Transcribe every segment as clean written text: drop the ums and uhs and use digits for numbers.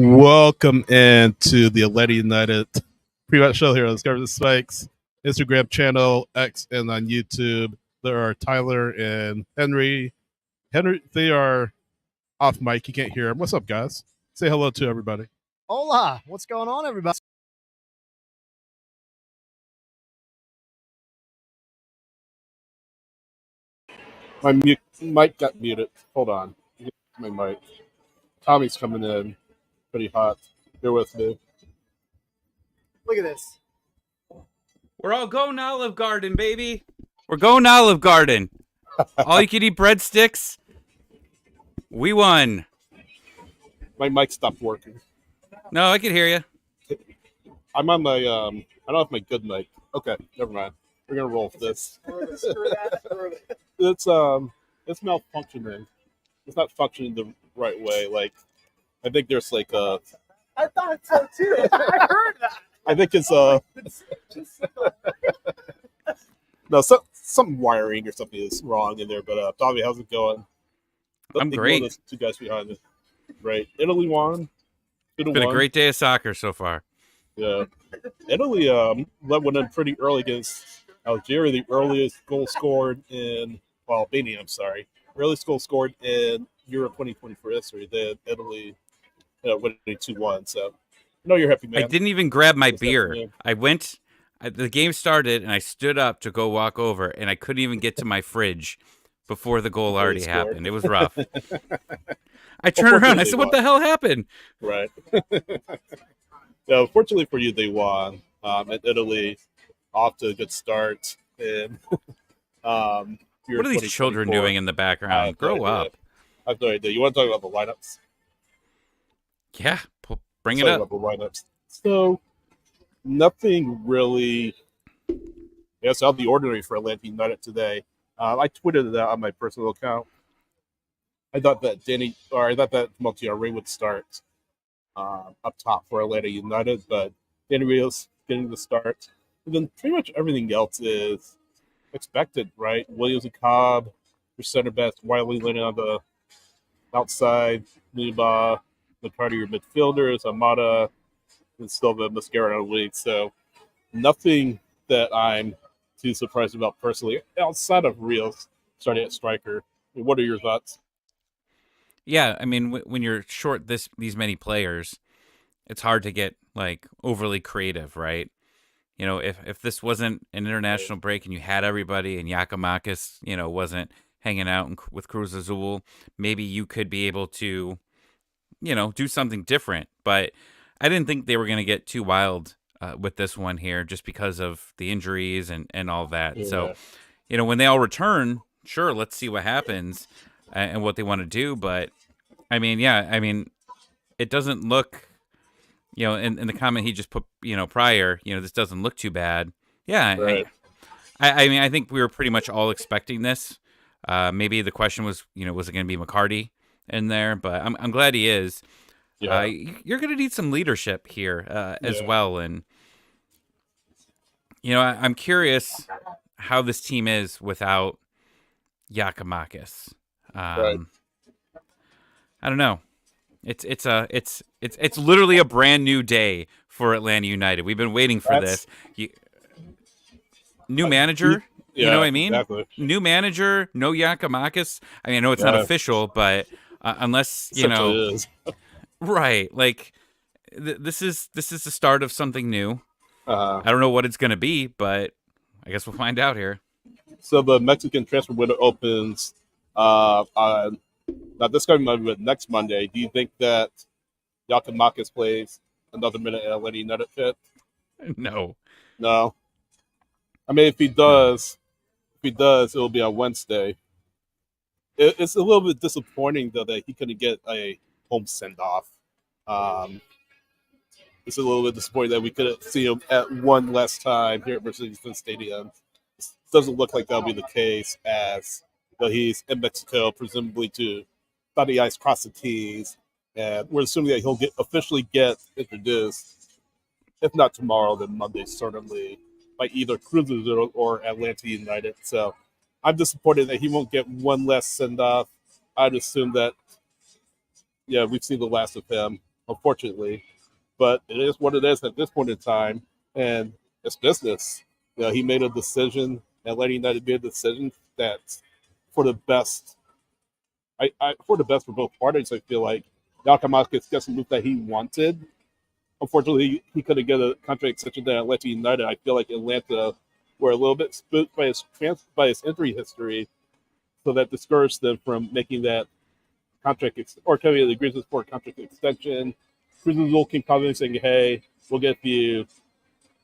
Welcome into the Atlanta United pre-match show here on Discover the Spikes Instagram channel, X, and on YouTube. There are Tyler and Henry. Henry, they are off mic. You can't hear them. What's up, guys? Say hello to everybody. Hola. What's going on, everybody? My mic got muted. Hold on. My mic. Tommy's coming in pretty hot. Bear with me. Look at this. We're all going Olive Garden, baby. We're going Olive Garden. All you can eat breadsticks. We won. My mic stopped working. No, I can hear you. I'm on my I don't have my good mic. Okay, never mind. We're gonna roll with this. It's malfunctioning. It's not functioning the right way. Like, I think there's like I thought so too. I heard that. I think it's no, some wiring or something is wrong in there. But Tommy, how's it going? I'm great. Two guys behind me. Right, Italy won. It's been a great day of soccer so far. Yeah, Italy went in pretty early against Algeria. The earliest goal scored in Albania. I'm sorry, earliest goal scored in Euro 2024 history. Then Italy winning 2-1. So, I know you're happy, man. I didn't even grab my beer. I went. The game started, and I stood up to go walk over, and I couldn't even get to my fridge before the goal already happened. It was rough. I turned around. I said, "What the hell happened?" Right. So, fortunately for you, they won. And Italy off to a good start. And what are these children doing in the background? Grow up. I have no idea. You want to talk about the lineups? Yeah, bring it up. About the lineups. So, nothing really out of the ordinary for Atlanta United today. I tweeted that on my personal account. I thought that Montiel would start up top for Atlanta United, but Danny Rios getting the start. And then pretty much everything else is expected, right? Williams and Cobb, your center backs, Wiley Lennon on the outside, Liba, McCarty, your midfielders, Amada, and still the Mascara on the wing. So nothing that I'm too surprised about personally, outside of Rios starting at striker. I mean, what are your thoughts? Yeah, I mean, when you're short these many players, it's hard to get like overly creative, right? You know, if this wasn't an international break and you had everybody and Giakoumakis, wasn't hanging out with Cruz Azul, maybe you could be able to, do something different. But I didn't think they were going to get too wild with this one here just because of the injuries and all that. Yeah. So, when they all return, sure, let's see what happens and what they want to do. But, it doesn't look... in the comment he just put, prior, this doesn't look too bad. Yeah, right. I think we were pretty much all expecting this. Maybe the question was, was it going to be McCarty in there? But I'm glad he is. Yeah. You're going to need some leadership here as well. And, I'm curious how this team is without Giakoumakis. Right. I don't know. It's literally a brand new day for Atlanta United. We've been waiting for this. New manager, you know what I mean? Exactly. New manager, no Giakoumakis. I mean, I know it's not official, but unless right? Like this is the start of something new. I don't know what it's going to be, but I guess we'll find out here. So the Mexican transfer window opens on. Now, this coming Monday, but next Monday, do you think that Giakoumakis plays another minute at Atlanta United fit? No. I mean, if he does, it'll be on Wednesday. It's a little bit disappointing, though, that he couldn't get a home send-off. It's a little bit disappointing that we couldn't see him at one last time here at Mercedes-Benz Stadium. It doesn't look like that'll be the case as... But he's in Mexico, presumably to dot the i's, cross the t's, and we're assuming that he'll officially get introduced, if not tomorrow, then Monday, certainly, by either Cruz Azul or Atlanta United. So I'm disappointed that he won't get one less send-off. I'd assume that, we've seen the last of him unfortunately. But it is what it is at this point in time, and it's business. He made a decision, Atlanta United made a decision that's for the best. For the best for both parties. I feel like Giacomakis gets the move that he wanted. Unfortunately, he couldn't get a contract extension at Atlanta United. I feel like Atlanta were a little bit spooked by his injury history, so that discouraged them from making that contract or coming to the agreement for a contract extension. Cruz Azul came coming saying, "Hey, we'll get you,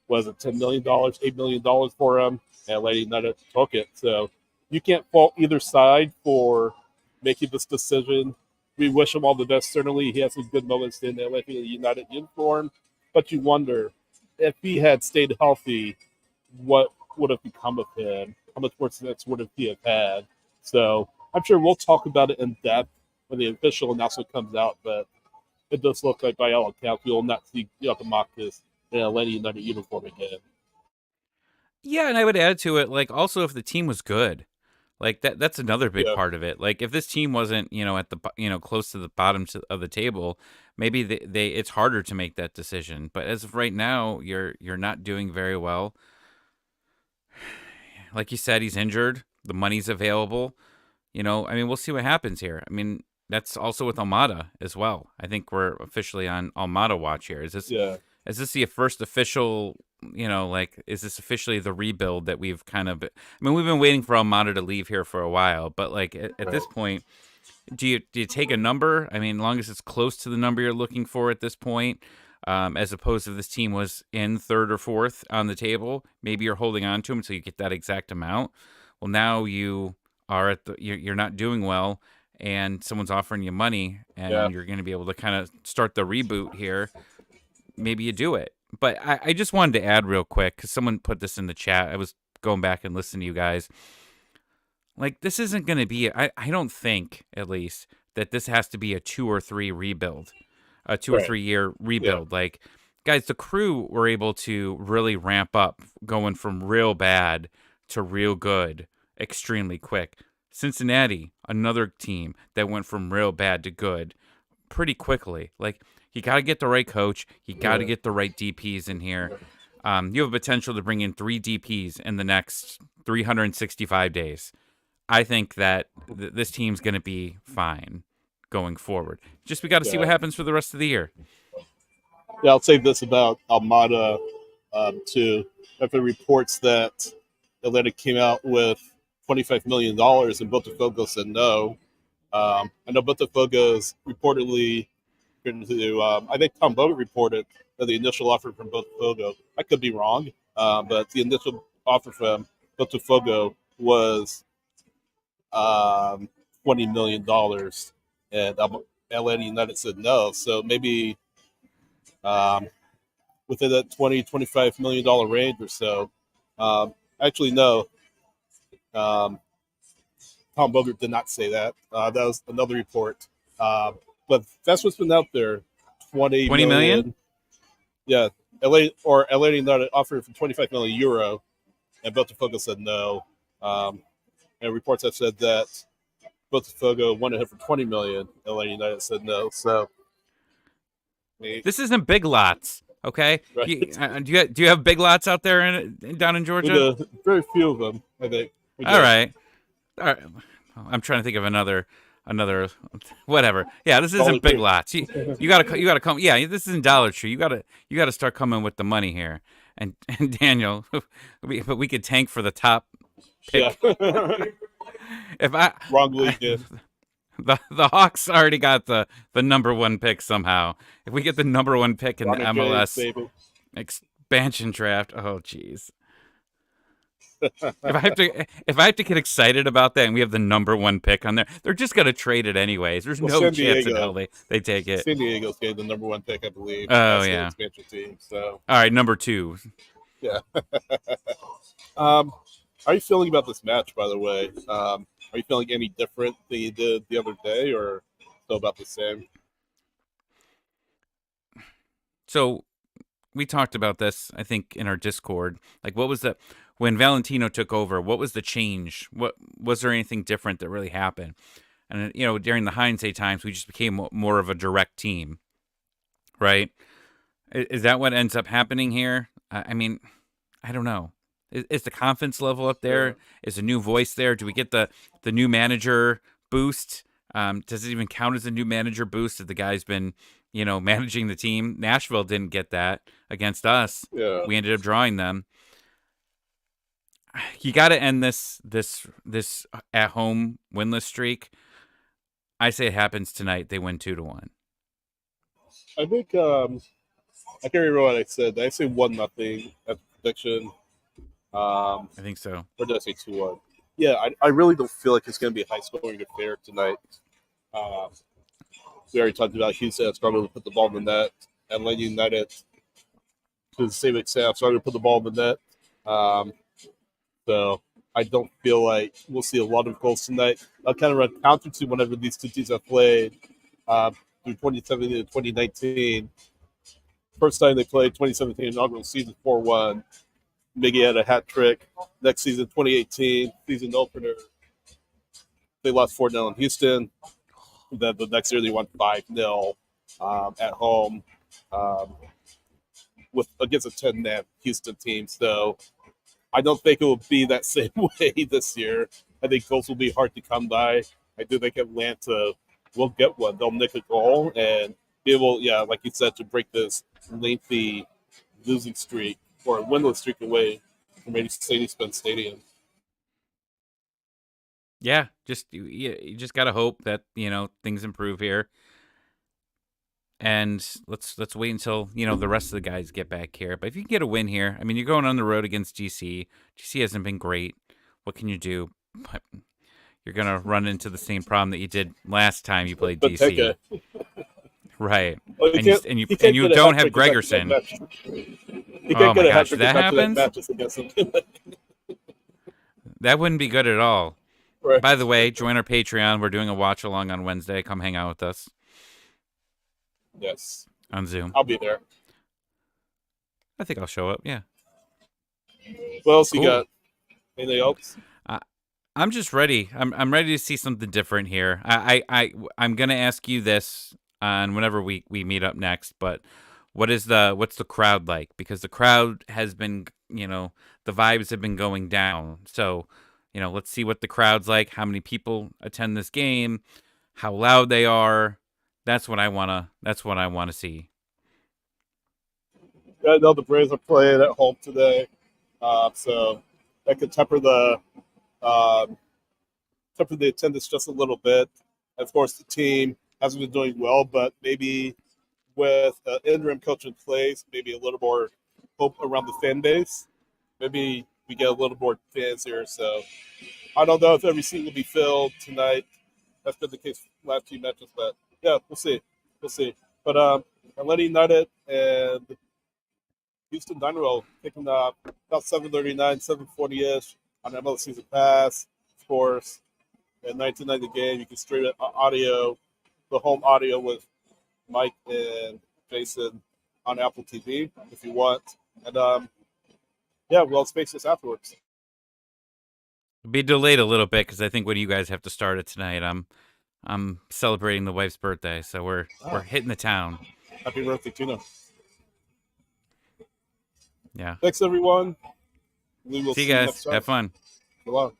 was it $10 million, $8 million for him?" And Atlanta United took it. So you can't fault either side for making this decision. We wish him all the best. Certainly, he has some good moments in the Atlanta United uniform, but you wonder if he had stayed healthy, what would have become of him? How much more success would he have had? So I'm sure we'll talk about it in depth when the official announcement comes out, but it does look like, by all accounts, we will not see Giacomakis in an Atlanta United uniform again. Yeah, and I would add to it, like, also if the team was good. Like that's another big part of it. Like if this team wasn't, at the close to the bottom of the table, maybe they it's harder to make that decision. But as of right now, you're not doing very well. Like you said, he's injured. The money's available. I mean, we'll see what happens here. I mean, that's also with Almada as well. I think we're officially on Almada watch here. Is this the first official? Is this officially the rebuild that we've kind of? I mean, we've been waiting for Almada to leave here for a while, but like at this point, do you take a number? I mean, as long as it's close to the number you're looking for at this point, as opposed to this team was in third or fourth on the table, maybe you're holding on to them until you get that exact amount. Well, now you are you're not doing well, and someone's offering you money, and you're going to be able to kind of start the reboot here. Maybe you do it. But I just wanted to add real quick, because someone put this in the chat. I was going back and listening to you guys. Like, this isn't going to be, I don't think, at least, that this has to be a 2 or 3 rebuild, a 2 or 3 year rebuild. Yeah. Like, guys, the Crew were able to really ramp up, going from real bad to real good extremely quick. Cincinnati, another team that went from real bad to good pretty quickly. Like, you got to get the right coach. You got to get the right DPs in here. You have a potential to bring in 3 DPs in the next 365 days. I think that this team's going to be fine going forward. Just we got to see what happens for the rest of the year. Yeah, I'll say this about Almada, too. After reports that Atlanta came out with $25 million and Botafogo said no. I know Botafogo's reportedly I think Tom Bogut reported that the initial offer from Botafogo, I could be wrong, but the initial offer from Botafogo was $20 million, and Atlanta United said no. So maybe within that $20-25 million range or so. Actually, no. Tom Bogut did not say that. That was another report. But that's what's been out there. 20 million? Yeah. LA United offered for 25 million euro, and Botafogo said no. And reports have said that Botafogo wanted him for 20 million. LA United said no. So this isn't Big Lots, okay? Right. Do you have Big Lots out there down in Georgia? Very few of them, I think. All right. I'm trying to think of another whatever. Yeah, this isn't Big Lots. You gotta come. Yeah, this isn't Dollar Tree. You gotta start coming with the money here. And Daniel, but we could tank for the top pick. Yeah. If I wrong league, yeah. The Hawks already got the number 1 pick somehow. If we get the number 1 pick in the MLS expansion draft, oh jeez. If I have to get excited about that and we have the number 1 pick on there, they're just gonna trade it anyways. There's no chance in hell they take it. San Diego's getting the number 1 pick, I believe. Oh yeah. Expansion team. So all right, number 2. Yeah. How are you feeling about this match, by the way? Are you feeling any different than you did the other day, or still about the same? So we talked about this, I think, in our Discord. Like, what was the when Valentino took over? What was the change? What was there anything different that really happened? And during the hindsight times, we just became more of a direct team. right? Is that what ends up happening here? I mean, I don't know. Is the confidence level up there? Is a new voice there? Do we get the new manager boost? Does it even count as a new manager boost if the guy's been, managing the team? Nashville didn't get that against us. Yeah. We ended up drawing them. You got to end this at home winless streak. I say it happens tonight. They win 2-1. I think I can't remember what I said. Did I say 1-0 at the prediction? I think so. Or did I say 2-1? Yeah, I really don't feel like it's going to be a high-scoring affair tonight. We already talked about Houston struggling to put the ball in the net, and Atlanta United, to the same extent, struggling to put the ball in the net. So I don't feel like we'll see a lot of goals tonight. I'll kind of run counter to whenever these two teams have played through 2017 and 2019. First time they played, 2017 inaugural season, 4-1. Miggy had a hat trick. Next season, 2018, season opener, they lost 4-0 in Houston. Then the next year they won 5-0 at home against a 10-man Houston team. So I don't think it will be that same way this year. I think goals will be hard to come by. I do think Atlanta will get one. They'll nick a goal and be able, like you said, to break this lengthy losing streak or winless streak away from Mercedes-Benz Stadium. Yeah, you just gotta hope that things improve here, and let's wait until the rest of the guys get back here. But if you can get a win here, I mean, you're going on the road against GC. GC hasn't been great. What can you do? But you're gonna run into the same problem that you did last time you played DC. Right. Well, and you don't have Gregerson. Oh my gosh, that happens? That wouldn't be good at all. Right. By the way, join our Patreon. We're doing a watch along on Wednesday. Come hang out with us. Yes. On Zoom. I'll be there. I think I'll show up, yeah. What else you got? Anything else? I'm just ready. I'm ready to see something different here. I'm gonna ask you this on whenever we meet up next, but what's the crowd like? Because the crowd has been, the vibes have been going down. So, let's see what the crowd's like, how many people attend this game, how loud they are. That's what I wanna see. I know the Braves are playing at home today, so that could temper the attendance just a little bit. Of course, the team hasn't been doing well, but maybe with an interim coach in place, maybe a little more hope around the fan base. Maybe we get a little more fans here. So I don't know if every seat will be filled tonight. That's been the case for the last few matches, but yeah, we'll see. But Atlanta United and Houston Dynamo picking up about 7:39, 7:40-ish on MLS Season Pass, of course. At 1990 game, you can stream it audio, the home audio with Mike and Jason on Apple TV if you want. And we'll space this afterwards. It'll be delayed a little bit because I think when you guys have to start it tonight, I'm celebrating the wife's birthday, so we're hitting the town. Happy birthday, Tina. Yeah. Thanks, everyone. We will see you guys. Have fun. Go on.